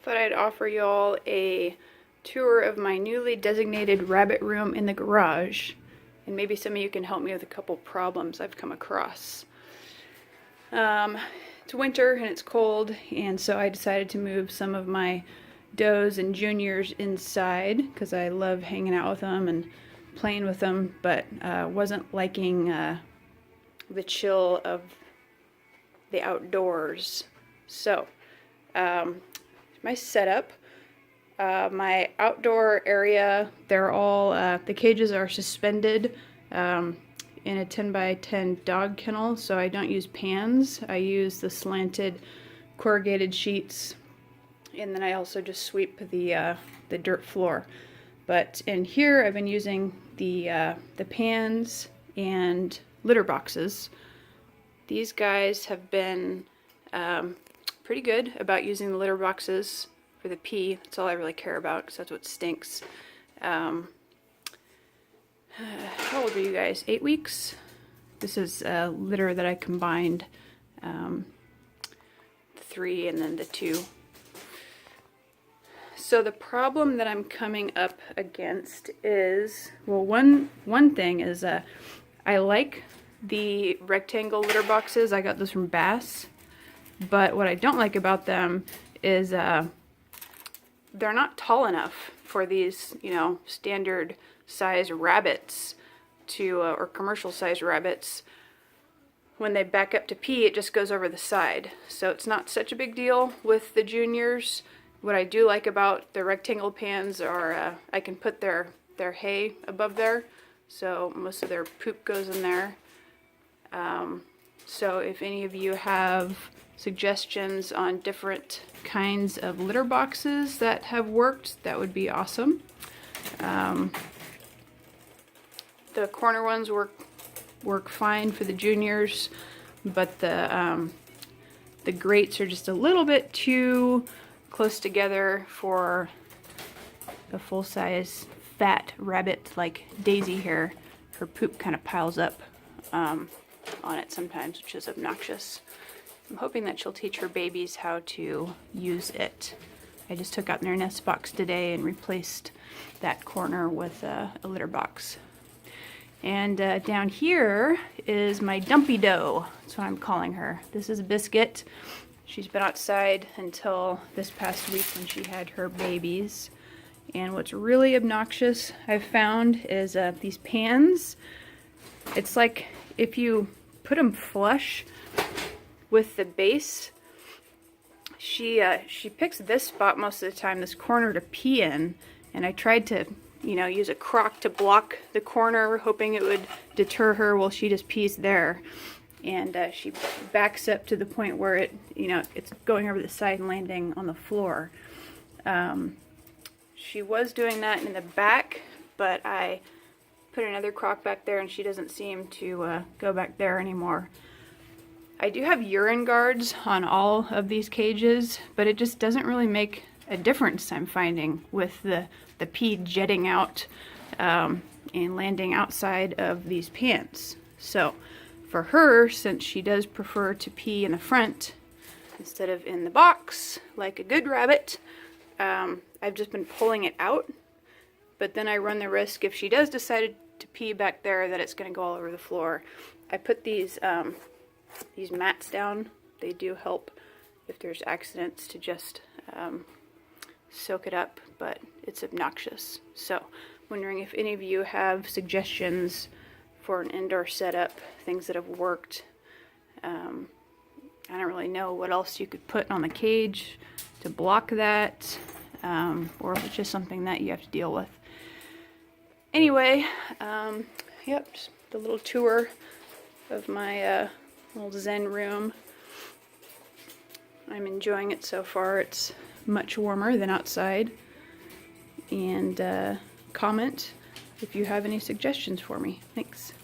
Thought I'd offer y'all a tour of my newly designated rabbit room in the garage, and maybe some of you can help me with a couple problems I've come across. It's winter and it's cold, and so I decided to move some of my does and juniors inside because I love hanging out with them and playing with them, but wasn't liking the chill of the outdoors. So my setup, my outdoor area, they're all the cages are suspended in a 10 by 10 dog kennel, so I don't use pans. I use the slanted corrugated sheets, and then I also just sweep the dirt floor. But in here I've been using the pans and litter boxes. These guys have been pretty good about using the litter boxes for the pee. That's all I really care about because that's what stinks. How old are you guys? 8 weeks? This is a litter that I combined, 3 and then the 2. So the problem that I'm coming up against is, well, one thing is I like the rectangle litter boxes. I got those from Bass, but what I don't like about them is they're not tall enough for these, you know, standard size rabbits to or commercial size rabbits. When they back up to pee, it just goes over the side, so it's not such a big deal with the juniors. What I do like about the rectangle pans are I can put their hay above there, so most of their poop goes in there. So if any of you have suggestions on different kinds of litter boxes that have worked, that would be awesome. The corner ones work fine for the juniors, but the grates are just a little bit too close together for a full-size fat rabbit like Daisy here. Her poop kind of piles up on it sometimes, which is obnoxious. I'm hoping that she'll teach her babies how to use it. I just took out their nest box today and replaced that corner with a litter box. And down here is my dumpy doe. That's what I'm calling her. This is Biscuit. She's been outside until this past week when she had her babies. And what's really obnoxious I've found is these pans. It's like if you put them flush with the base, she picks this spot most of the time, this corner to pee in, and I tried to, you know, use a crock to block the corner, hoping it would deter her. Well, she just pees there, and she backs up to the point where it, you know, it's going over the side and landing on the floor. She was doing that in the back, but I put another crock back there, and she doesn't seem to go back there anymore. I do have urine guards on all of these cages, but it just doesn't really make a difference, I'm finding, with the pee jetting out and landing outside of these pans. So for her, since she does prefer to pee in the front instead of in the box like a good rabbit, I've just been pulling it out, but then I run the risk if she does decide to pee back there that it's going to go all over the floor. I put these mats down. They do help if there's accidents to just soak it up, but it's obnoxious. So wondering if any of you have suggestions for an indoor setup, things that have worked. I don't really know what else you could put on the cage to block that, or if it's just something that you have to deal with. Anyway, yep, just the little tour of my little zen room. I'm enjoying it so far. It's much warmer than outside. And comment if you have any suggestions for me. Thanks.